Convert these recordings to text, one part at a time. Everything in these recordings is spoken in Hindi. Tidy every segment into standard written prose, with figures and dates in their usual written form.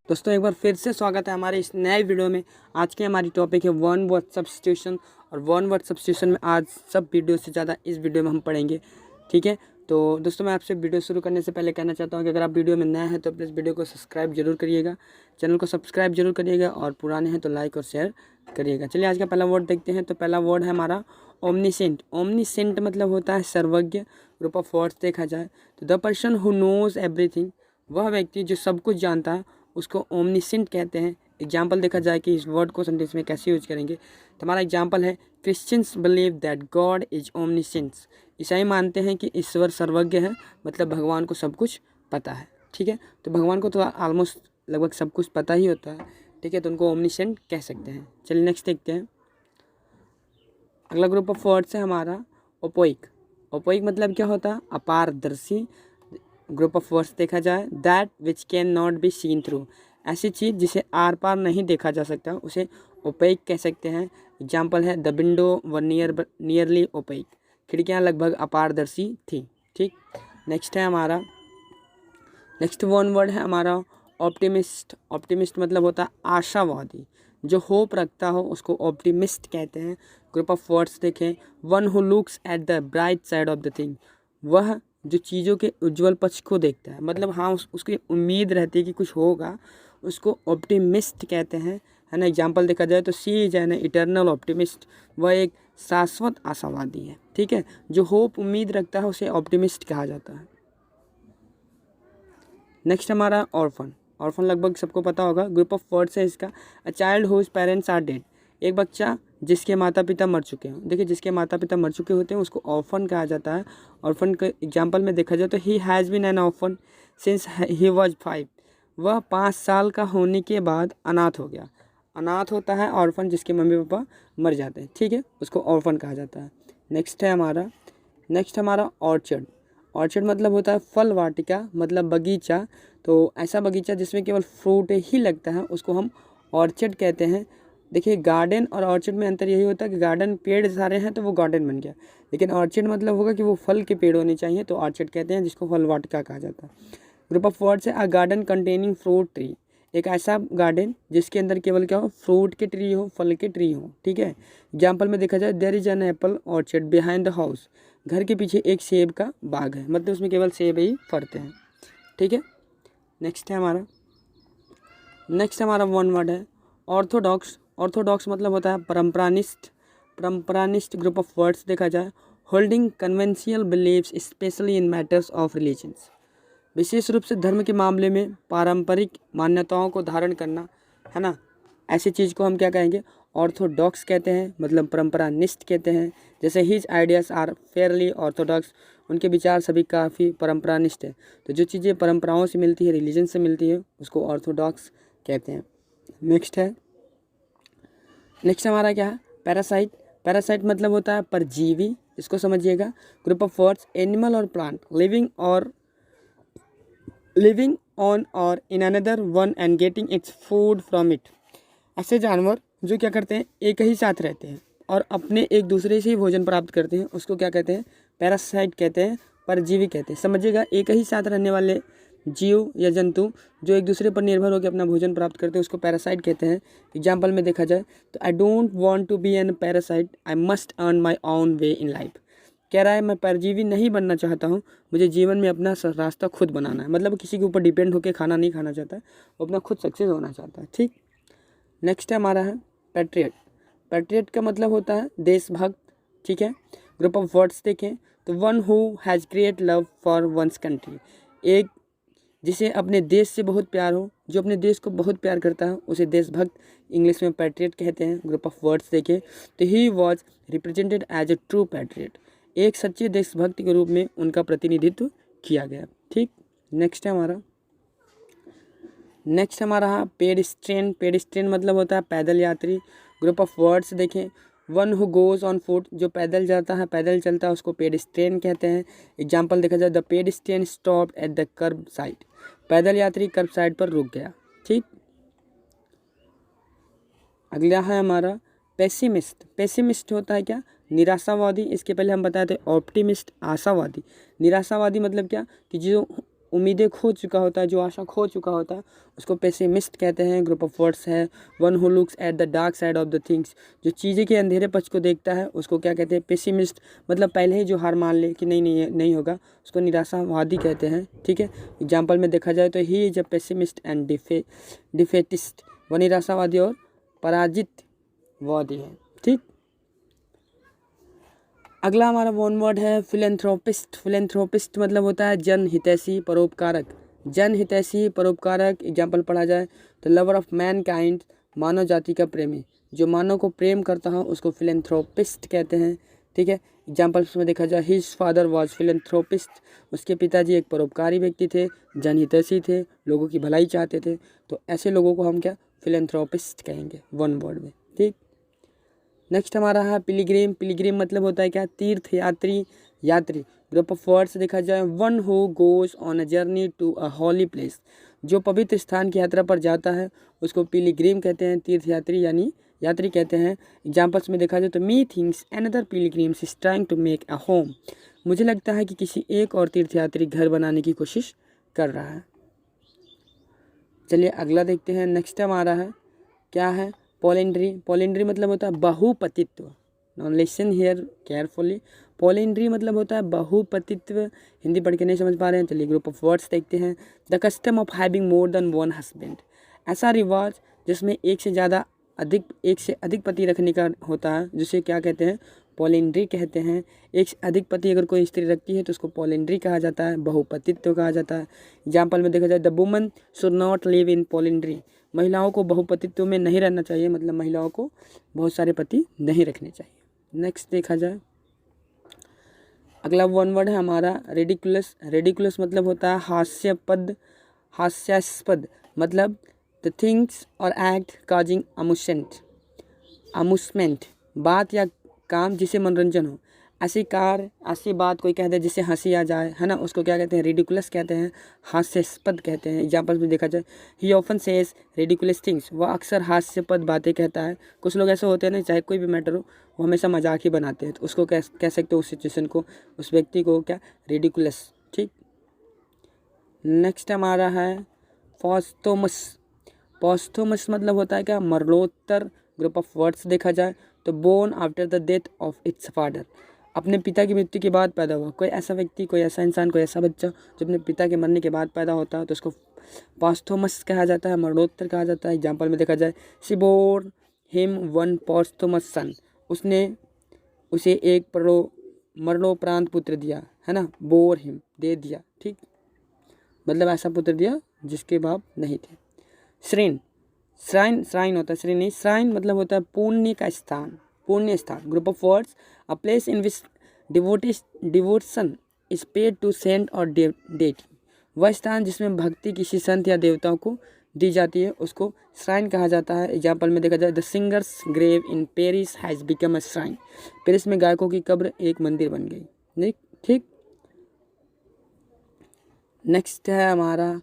दोस्तों एक बार फिर से स्वागत है हमारे इस नए वीडियो में। आज की हमारी टॉपिक है वन वर्ड सब्स्टिट्यूशन। और वन वर्ड सब्स्टिट्यूशन में आज सब वीडियो से ज़्यादा इस वीडियो में हम पढ़ेंगे। ठीक है, तो दोस्तों मैं आपसे वीडियो शुरू करने से पहले कहना चाहता हूँ कि अगर आप वीडियो में नए हैं तो प्लीज़ वीडियो को सब्सक्राइब जरूर करिएगा, चैनल को सब्सक्राइब जरूर करिएगा, और पुराने हैं तो लाइक और शेयर करिएगा। चलिए आज का पहला वर्ड देखते हैं। तो पहला वर्ड है हमारा ओमनीसेंट। ओमनीसेंट मतलब होता है सर्वज्ञ। ग्रुप ऑफ वर्ड्स देखा जाए तो the person who knows everything, वह व्यक्ति जो सब कुछ जानता है उसको ओमनीसेंट कहते हैं। एग्जाम्पल देखा जाए कि इस वर्ड को सेंटेंस में कैसे यूज करेंगे तो हमारा एग्जाम्पल है Christians believe that God is omniscient. ईसाई मानते हैं कि ईश्वर सर्वज्ञ है, मतलब भगवान को सब कुछ पता है। ठीक है, तो भगवान को तो ऑलमोस्ट लगभग सब कुछ पता ही होता है। ठीक है, तो उनको ओमनीसेंट कह सकते हैं। चलिए नेक्स्ट देखते हैं। अगला ग्रुप ऑफ वर्ड्स है हमारा ओपोइक। ओपोइक मतलब क्या होता है? अपारदर्शी। ग्रुप ऑफ वर्ड्स देखा जाए that which can not be seen through, ऐसी चीज़ जिसे आर पार नहीं देखा जा सकता उसे ओपेक कह सकते हैं। एग्जाम्पल है द विंडो व नियरली ओपेक, खिड़कियाँ लगभग अपारदर्शी थी। ठीक, नेक्स्ट है हमारा नेक्स्ट वन वर्ड है हमारा ऑप्टिमिस्ट। ऑप्टिमिस्ट मतलब होता है आशावादी, जो होप रखता हो उसको ऑप्टिमिस्ट कहते हैं। ग्रुप ऑफ वर्ड्स देखें one who looks at the bright side of the thing, वह जो चीज़ों के उज्जवल पक्ष को देखता है, मतलब हाँ उसकी उम्मीद रहती है कि कुछ होगा, उसको ऑप्टिमिस्ट कहते हैं, है ना। एग्जाम्पल देखा जाए तो सी इज एन इटर्नल ऑप्टिमिस्ट, वह एक शाश्वत आशावादी है। ठीक है, जो होप उम्मीद रखता है उसे ऑप्टिमिस्ट कहा जाता है। नेक्स्ट हमारा ऑर्फन। ऑर्फन लगभग सबको पता होगा। ग्रुप ऑफ वर्ड्स है इसका a child whose parents are dead, एक बच्चा जिसके माता पिता मर चुके हों। देखिए जिसके माता पिता मर चुके होते हैं उसको ऑर्फन कहा जाता है। ऑर्फन के एग्जाम्पल में देखा जाए तो he has been an orphan since he was 5, वह 5 साल का होने के बाद अनाथ हो गया। अनाथ होता है ऑर्फन जिसके मम्मी पापा मर जाते हैं। ठीक है, उसको ऑर्फन कहा जाता है। नेक्स्ट हमारा ऑर्चर्ड। ऑर्चर्ड मतलब होता है फल वाटिका, मतलब बगीचा। तो ऐसा बगीचा जिसमें केवल फ्रूट ही लगता है उसको हम ऑर्चर्ड कहते हैं। देखिए गार्डन और ऑर्चर्ड में अंतर यही होता है कि गार्डन पेड़ सारे हैं तो वो गार्डन बन गया, लेकिन ऑर्चर्ड मतलब होगा कि वो फल के पेड़ होने चाहिए, तो ऑर्चर्ड कहते हैं जिसको फल वाटिका कहा जाता है। ग्रुप ऑफ वर्ड्स है अ गार्डन कंटेनिंग फ्रूट ट्री, एक ऐसा गार्डन जिसके अंदर केवल क्या हो, फ्रूट के ट्री हो, फल के ट्री हो। ठीक है, एग्जाम्पल में देखा जाए there is an apple orchard behind the house, घर के पीछे एक सेब का बाग है, मतलब उसमें केवल सेब ही फलते हैं। ठीक है, नेक्स्ट हमारा वन वर्ड है ऑर्थोडॉक्स। ऑर्थोडॉक्स मतलब होता है परम्परानिष्ठ। परम्परानिष्ठ ग्रुप ऑफ वर्ड्स देखा जाए holding conventional beliefs especially in matters of religions, विशेष रूप से धर्म के मामले में पारंपरिक मान्यताओं को धारण करना, है ना। ऐसी चीज़ को हम क्या कहेंगे, ऑर्थोडॉक्स कहते हैं, मतलब परंपरानिष्ठ कहते हैं। जैसे his ideas are fairly orthodox, उनके विचार सभी काफ़ी परंपरानिष्ठ है। तो जो चीज़ें परंपराओं से मिलती है, रिलीजन से मिलती है, उसको ऑर्थोडॉक्स कहते हैं। नेक्स्ट हमारा क्या है, पैरासाइट। पैरासाइट मतलब होता है परजीवी, इसको समझिएगा। ग्रुप ऑफ वर्ड्स एनिमल और प्लांट लिविंग ऑन और in another one and getting its food from it, ऐसे जानवर जो क्या करते हैं, एक ही साथ रहते हैं और अपने एक दूसरे से ही भोजन प्राप्त करते हैं, उसको क्या कहते हैं, पैरासाइट कहते हैं, परजीवी कहते हैं। समझिएगा, एक ही साथ रहने वाले जीव या जंतु जो एक दूसरे पर निर्भर होकर अपना भोजन प्राप्त करते हैं उसको पैरासाइट कहते हैं। एग्जाम्पल में देखा जाए तो I don't want to be an parasite, I must earn my own way in life. कह रहा है मैं परजीवी नहीं बनना चाहता हूँ, मुझे जीवन में अपना रास्ता खुद बनाना है, मतलब किसी के ऊपर डिपेंड होकर खाना नहीं खाना चाहता है, वो अपना खुद सक्सेस होना चाहता है। ठीक, नेक्स्ट हमारा है पैट्रियट। पैट्रियट का मतलब होता है देशभक्त। ठीक है, ग्रुप ऑफ वर्ड्स देखें तो one who has great love for one's country, एक जिसे अपने देश से बहुत प्यार हो, जो अपने देश को बहुत प्यार करता है उसे देशभक्त इंग्लिश में पैट्रियट कहते हैं। ग्रुप ऑफ वर्ड्स देखें तो he was represented as a true patriot, एक सच्चे देशभक्त के रूप में उनका प्रतिनिधित्व किया गया। ठीक, नेक्स्ट हमारा पेडिस्ट्रियन। पेडिस्ट्रियन मतलब होता है पैदल यात्री। ग्रुप ऑफ वर्ड्स देखें one who goes on foot, जो पैदल जाता है, पैदल चलता है, उसको पेडिस्ट्रियन कहते हैं। एग्जाम्पल देखा जाए the pedestrian stopped at the kerb side, पैदल यात्री कर्ब साइड पर रुक गया। ठीक, अगला है हमारा पेसिमिस्ट। पेसिमिस्ट होता है क्या, निराशावादी। इसके पहले हम बताए थे ऑप्टिमिस्ट आशावादी। निराशावादी मतलब क्या कि जो उम्मीदें खो चुका होता है, जो आशा खो चुका होता है, उसको पेसिमिस्ट कहते हैं। ग्रुप ऑफ वर्ड्स है one who looks at the dark side of the things, जो चीज़ें के अंधेरे पक्ष को देखता है उसको क्या कहते हैं, पेसिमिस्ट। मतलब पहले ही जो हार मान ले कि नहीं नहीं नहीं होगा, उसको निराशावादी कहते हैं। ठीक है, एग्जाम्पल में देखा जाए तो he is a pessimist and defeatist, वह निराशावादी और पराजितवादी है। ठीक, अगला हमारा वन वर्ड है फिलेंथ्रोपिस्ट। फिलेंथ्रोपिस्ट मतलब होता है जन हितैषी परोपकारक। जन हितैषी परोपकारक, एग्जाम्पल पढ़ा जाए तो लवर ऑफ मैन काइंड, मानव जाति का प्रेमी, जो मानव को प्रेम करता हो उसको फिलेंथ्रोपिस्ट कहते हैं। ठीक है, एग्जाम्पल्स में देखा जाए हिज फादर वाज फिलेंथ्रोपिस्ट, उसके पिताजी एक परोपकारी व्यक्ति थे, जनहितैषी थे, लोगों की भलाई चाहते थे, तो ऐसे लोगों को हम क्या फिलेंथ्रोपिस्ट कहेंगे वन वर्ड में। ठीक, नेक्स्ट हमारा है पिलिग्रिम। पिलिग्रिम मतलब होता है क्या, तीर्थ यात्री, यात्री। ग्रुप ऑफ वर्ड्स देखा जाए one who goes on a journey to a holy place, जो पवित्र स्थान की यात्रा पर जाता है उसको पिलिग्रिम कहते हैं, तीर्थ यात्री यानी यात्री कहते हैं। एग्जाम्पल्स में देखा जाए तो me thinks another pilgrims is trying to make a home, मुझे लगता है कि किसी एक और तीर्थयात्री घर बनाने की कोशिश कर रहा है। चलिए अगला देखते हैं। नेक्स्ट हमारा है क्या है, पॉलिंड्री। पॉलिंड्री मतलब होता है बहुपतित्व। नाउ लिसन हियर केयरफुली, पॉलिंड्री मतलब होता है बहुपतित्व। हिंदी पढ़ के नहीं समझ पा रहे हैं, चलिए ग्रुप ऑफ वर्ड्स देखते हैं। The custom of having more than one husband, ऐसा रिवाज जिसमें एक से अधिक पति रखने का होता है, जिसे क्या कहते हैं, पॉलिंड्री कहते हैं। एक से अधिक पति अगर कोई स्त्री रखती है तो उसको पॉलिंड्री कहा जाता है, बहुपतित्व कहा जाता है। एग्जाम्पल में देखा जाए the woman should not live in polyandry, महिलाओं को बहुपतित्व में नहीं रहना चाहिए, मतलब महिलाओं को बहुत सारे पति नहीं रखने चाहिए। नेक्स्ट देखा जाए, अगला वन वर्ड है हमारा रेडिकुलस। रेडिकुलस मतलब होता है हास्यास्पद, मतलब द थिंग्स और एक्ट काजिंग अमुसमेंट, बात या काम जिसे मनोरंजन हो। ऐसी बात कोई कह दे जिससे हंसी आ जाए, है ना, उसको क्या कहते हैं, रेडिकुलस कहते हैं, हास्यास्पद कहते हैं। एग्जाम्पल्स में देखा जाए ही ऑफन सेज रेडिकुलस थिंग्स, वह अक्सर हास्यास्पद बातें कहता है। कुछ लोग ऐसे होते हैं ना, चाहे कोई भी मैटर हो वो हमेशा मजाक ही बनाते हैं, तो उसको कह सकते हो उस सिचुएशन को, उस व्यक्ति को क्या, रेडिकुलस। ठीक, नेक्स्ट हमारा है पॉस्थोमस। पॉस्थोमस मतलब होता है क्या, मरणोत्तर। ग्रुप ऑफ वर्ड्स देखा जाए तो born after the death of its father, अपने पिता की मृत्यु के बाद पैदा हुआ। कोई ऐसा व्यक्ति, कोई ऐसा इंसान, कोई ऐसा बच्चा जो अपने पिता के मरने के बाद पैदा होता है तो उसको पॉस्थोमस कहा जाता है, मरणोत्तर कहा जाता है। एग्जाम्पल में देखा जाए शी बोर हिम वन पॉस्थोमस सन, उसने उसे एक मरणोपरांत पुत्र दिया, है ना, बोर हिम दे दिया। ठीक, मतलब ऐसा पुत्र दिया जिसके बाप नहीं थे। श्रीन, श्राइन होता है, श्रीन नहीं, श्राइन मतलब होता है पुण्य का स्थान, पुण्य स्थान। Group of words a place in which devotion is paid to saint और डेटी, वह स्थान जिसमें भक्ति किसी संत या देवताओं को दी जाती है उसको श्राइन कहा जाता है। एग्जाम्पल में देखा जाए the singer's grave in Paris has become a shrine, Paris में गायकों की कब्र एक मंदिर बन गई। ठीक, नेक्स्ट है हमारा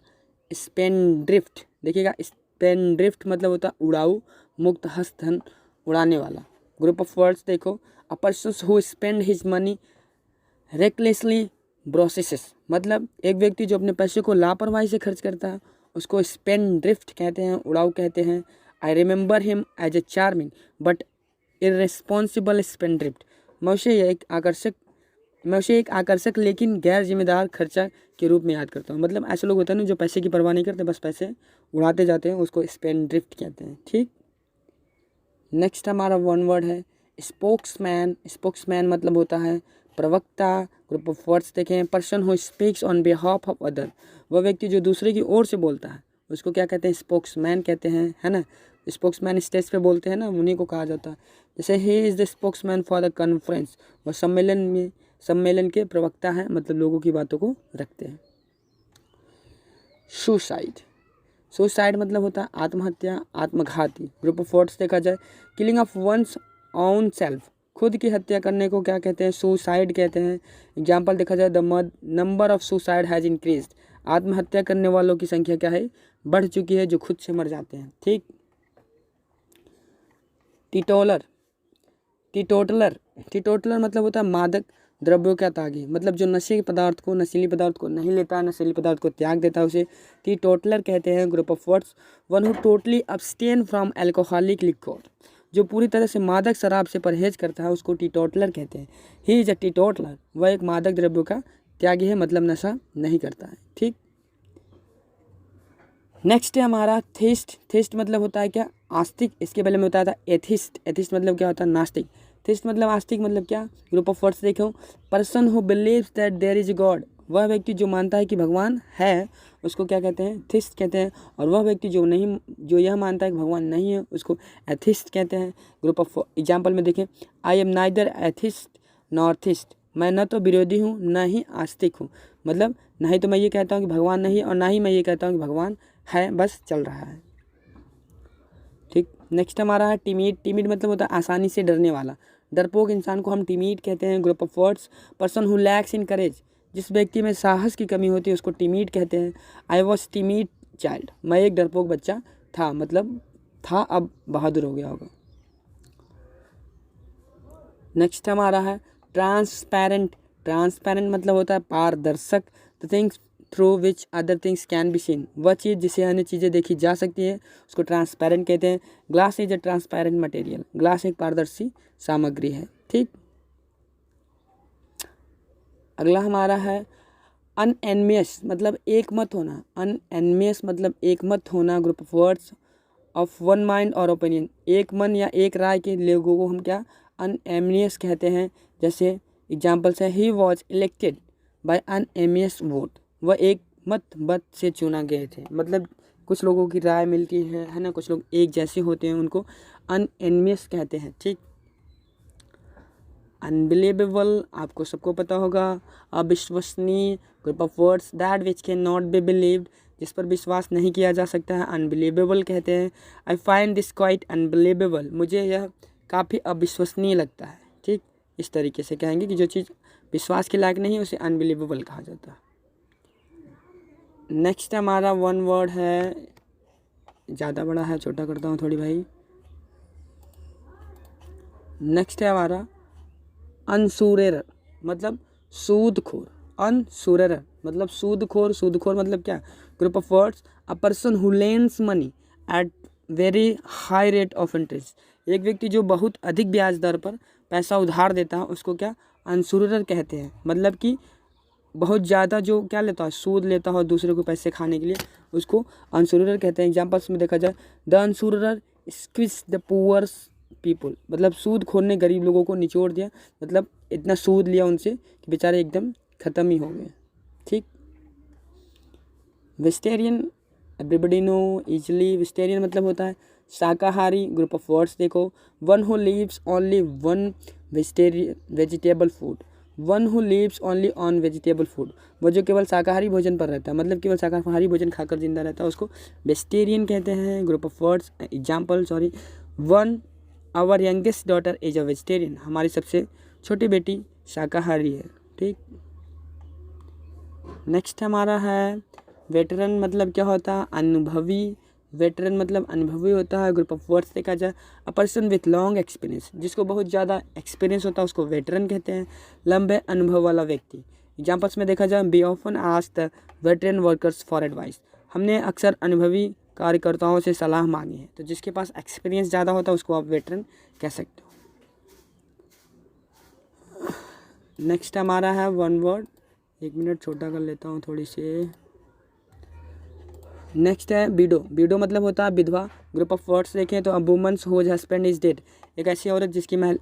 स्पेंड्रिफ्ट। देखिएगा, स्पेंड्रिफ्ट मतलब होता है उड़ाऊ, मुक्त हस्त धन उड़ाने वाला। ग्रुप ऑफ वर्ड्स देखो, a person who spend his money recklessly process, मतलब एक व्यक्ति जो अपने पैसे को लापरवाही से खर्च करता है उसको स्पेंड्रिफ्ट कहते हैं, उड़ाऊ कहते हैं। I remember him as a charming but irresponsible spendthrift, मैं उसे एक आकर्षक लेकिन गैर जिम्मेदार खर्चा के रूप में याद करता हूँ। मतलब ऐसे लोग होते हैं ना जो पैसे की परवाह नहीं करते, बस पैसे उड़ाते जाते हैं, उसको स्पेंड्रिफ्ट कहते हैं। ठीक, नेक्स्ट हमारा वन वर्ड है स्पोक्समैन। स्पोक्समैन मतलब होता है प्रवक्ता। ग्रुप ऑफ वर्ड्स देखें, person who speaks on behalf of other, वह व्यक्ति जो दूसरे की ओर से बोलता है उसको क्या कहते हैं, स्पोक्समैन कहते हैं, है ना। स्पोक्समैन स्टेज पे बोलते हैं ना, उन्हीं को कहा जाता है। जैसे he is the spokesman for the conference, वह सम्मेलन के प्रवक्ता हैं, मतलब लोगों की बातों को रखते हैं। सुसाइड मतलब होता है आत्महत्या, आत्मघाती। ग्रुप ऑफ वर्ड्स देखा जाए killing of one's own self, खुद की हत्या करने को क्या कहते हैं, सुसाइड कहते हैं। एग्जाम्पल देखा जाए the number of suicide has increased, आत्महत्या करने वालों की संख्या क्या है, बढ़ चुकी है, जो खुद से मर जाते हैं। ठीक, टीटोटलर मतलब होता है मादक द्रव्यों का त्यागी, मतलब जो नशीली पदार्थ को नहीं लेता, नशीली पदार्थ को त्याग देता है उसे टी टोटलर कहते हैं। Group of words, one who totally abstain from alcoholic liquor, जो पूरी तरह से मादक शराब से परहेज करता है उसको टी टोटलर कहते हैं। ही इज अ टी टोटलर, वह एक मादक द्रव्यों का त्यागी है, मतलब नशा नहीं करता है। ठीक, नेक्स्ट है हमारा थिस्ट। थिस्ट मतलब होता है क्या, आस्तिक। इसके पहले में होता था एथिस्ट। एथिस्ट मतलब क्या होता है, नास्तिक। थिस्ट मतलब आस्तिक, मतलब क्या, ग्रुप ऑफ वर्ड्स देखो, person who believes that there is God, वह व्यक्ति जो मानता है कि भगवान है उसको क्या कहते हैं, थिस्ट कहते हैं। और वह व्यक्ति जो यह मानता है कि भगवान नहीं है उसको एथिस्ट कहते हैं। ग्रुप ऑफ एग्जाम्पल में देखें, I am neither atheist nor theist, मैं न तो विरोधी हूँ न ही आस्तिक हूँ, मतलब नहीं तो मैं ये कहता हूँ कि भगवान नहीं है और ना ही मैं ये कहता हूँ कि भगवान है, बस चल रहा है। ठीक, नेक्स्ट हमारा है टिमिड। टिमिड मतलब होता है आसानी से डरने वाला, डरपोक इंसान को हम टिमिड कहते हैं। Group of words, person who lacks in courage, जिस व्यक्ति में साहस की कमी होती है उसको टिमिड कहते हैं। आई वॉज टिमिड चाइल्ड, मैं एक डरपोक बच्चा था, मतलब था, अब बहादुर हो गया होगा। नेक्स्ट हमारा है ट्रांसपेरेंट। ट्रांसपेरेंट मतलब होता है पारदर्शक। The things through which other things can be seen, वह चीज़ जिसे अन्य चीज़ें देखी जा सकती है उसको ट्रांसपेरेंट कहते हैं। Glass is a transparent material, glass एक पारदर्शी सामग्री है। ठीक, अगला हमारा है अनएनमियस, मतलब एक मत होना। अनएनमियस मतलब एक मत होना। Group of words, of one mind और ओपिनियन, एक मन या एक राय के लोगों को हम क्या, अनएनमियस कहते हैं। जैसे एग्जाम्पल्स है, he was elected by unanimous vote, वह एक मत से चुना गए थे, मतलब कुछ लोगों की राय मिलती है ना, कुछ लोग एक जैसे होते हैं, उनको अनएनमियस कहते हैं। ठीक, अनबिलीवेबल आपको सबको पता होगा, अविश्वसनीय। Group of words, that which can not be believed, जिस पर विश्वास नहीं किया जा सकता है, अनबिलीवेबल कहते हैं। I find this quite unbelievable, मुझे यह काफ़ी अविश्वसनीय लगता है। ठीक, इस तरीके से कहेंगे कि जो चीज़ विश्वास के लायक नहीं है उसे अनबिलीवेबल कहा जाता है। नेक्स्ट हमारा वन वर्ड है, ज़्यादा बड़ा है, छोटा करता हूँ थोड़ी भाई। नेक्स्ट है हमारा अनसूरेर, मतलब सूदखोर। अनसूरेर मतलब सूदखोर। सूदखोर मतलब क्या, group of words, a person who lends money at very high rate of interest, एक व्यक्ति जो बहुत अधिक ब्याज दर पर पैसा उधार देता है उसको क्या, अनसूरेर कहते हैं। मतलब कि बहुत ज़्यादा जो क्या लेता है, सूद लेता हो दूसरे को पैसे खाने के लिए, उसको अनसूरेर कहते हैं। एग्जाम्पल्स में देखा जाए, the usurer squeeze the poor people, मतलब सूद खोर ने गरीब लोगों को निचोड़ दिया, मतलब इतना सूद लिया उनसे कि बेचारे एकदम ख़त्म ही हो गए। ठीक, vegetarian, everybody know easily, vegetarian मतलब होता है शाकाहारी। ग्रुप ऑफ वर्ड्स देखो, one who leaves only one vegetable food, one who leaves only on vegetable food, वो जो केवल शाकाहारी भोजन पर रहता है, मतलब केवल शाकाहारी भोजन खाकर जिंदा रहता है, उसको वेजिटेरियन कहते हैं। Group of words example, one hour youngest daughter is a vegetarian, हमारी सबसे छोटी बेटी शाकाहारी है। ठीक, नेक्स्ट हमारा है वेटरन, मतलब क्या होता है, अनुभवी। वेटरन मतलब अनुभवी होता है। ग्रुप ऑफ वर्ड्स देखा जाए, a person with long experience, जिसको बहुत ज़्यादा एक्सपीरियंस होता है उसको वेटरन कहते हैं। लंबे अनुभव वाला व्यक्ति। एग्जाम्पल्स में देखा जाए, we often ask the veteran workers for advice, हमने अक्सर अनुभवी कार्यकर्ताओं से सलाह मांगी है। तो जिसके पास एक्सपीरियंस ज़्यादा होता है उसको आप वेटरन कह सकते हो। नेक्स्ट हमारा है वन वर्ड, एक मिनट छोटा कर लेता हूँ थोड़ी सी। नेक्स्ट है विडो। विडो मतलब होता है विधवा। ग्रुप ऑफ वर्ड्स देखें तो a woman whose husband is dead, एक ऐसी औरत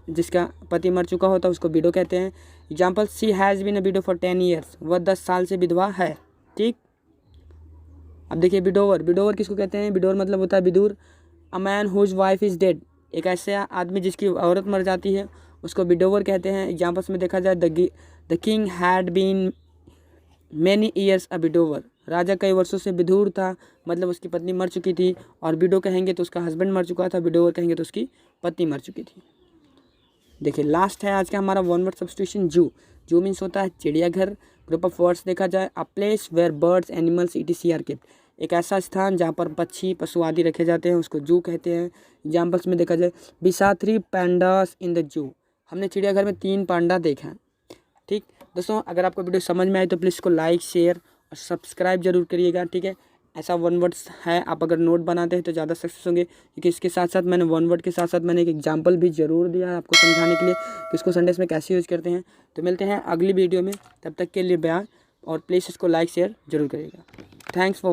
जिसका पति मर चुका होता है उसको विडो कहते हैं। Example, she has been a widow for 10 years, वह 10 साल से विधवा है। ठीक, अब देखिए विडोवर। विडोवर किसको कहते हैं, विडोवर मतलब होता है विदुर। A man whose wife is dead, एक ऐसे आदमी जिसकी औरत मर जाती है उसको विडोवर कहते हैं। एग्जाम्पल्स में देखा जाए, the king had been many years a widower, राजा कई वर्षों से विधुर था, मतलब उसकी पत्नी मर चुकी थी। और विडो कहेंगे तो उसका हस्बैंड मर चुका था, विडोवर कहेंगे तो उसकी पत्नी मर चुकी थी। देखिए लास्ट है आज का हमारा वन वर्ड सब्स्टिट्यूशन, जू। जू मीन्स होता है चिड़ियाघर। ग्रुप ऑफ वर्ड्स देखा जाए, a place where birds animals etc are kept, एक ऐसा स्थान जहाँ पर पक्षी पशु आदि रखे जाते हैं उसको जू कहते हैं। एग्जाम्पल्स में देखा जाए, we saw 3 pandas in the zoo, हमने चिड़ियाघर में 3 पांडा देखा। ठीक दोस्तों, अगर आपको वीडियो समझ में आए तो प्लीज़ इसको लाइक शेयर और सब्सक्राइब जरूर करिएगा, ठीक है। ऐसा वन वर्ड्स है, आप अगर नोट बनाते हैं तो ज़्यादा सक्सेस होंगे, क्योंकि इसके साथ साथ मैंने वन वर्ड के साथ साथ मैंने एक एग्जांपल भी ज़रूर दिया है आपको समझाने के लिए कि इसको सेंटेंस में कैसे यूज़ करते हैं। तो मिलते हैं अगली वीडियो में, तब तक के लिए बाय, और प्लीज़ इसको लाइक शेयर जरूर करिएगा। Thanks for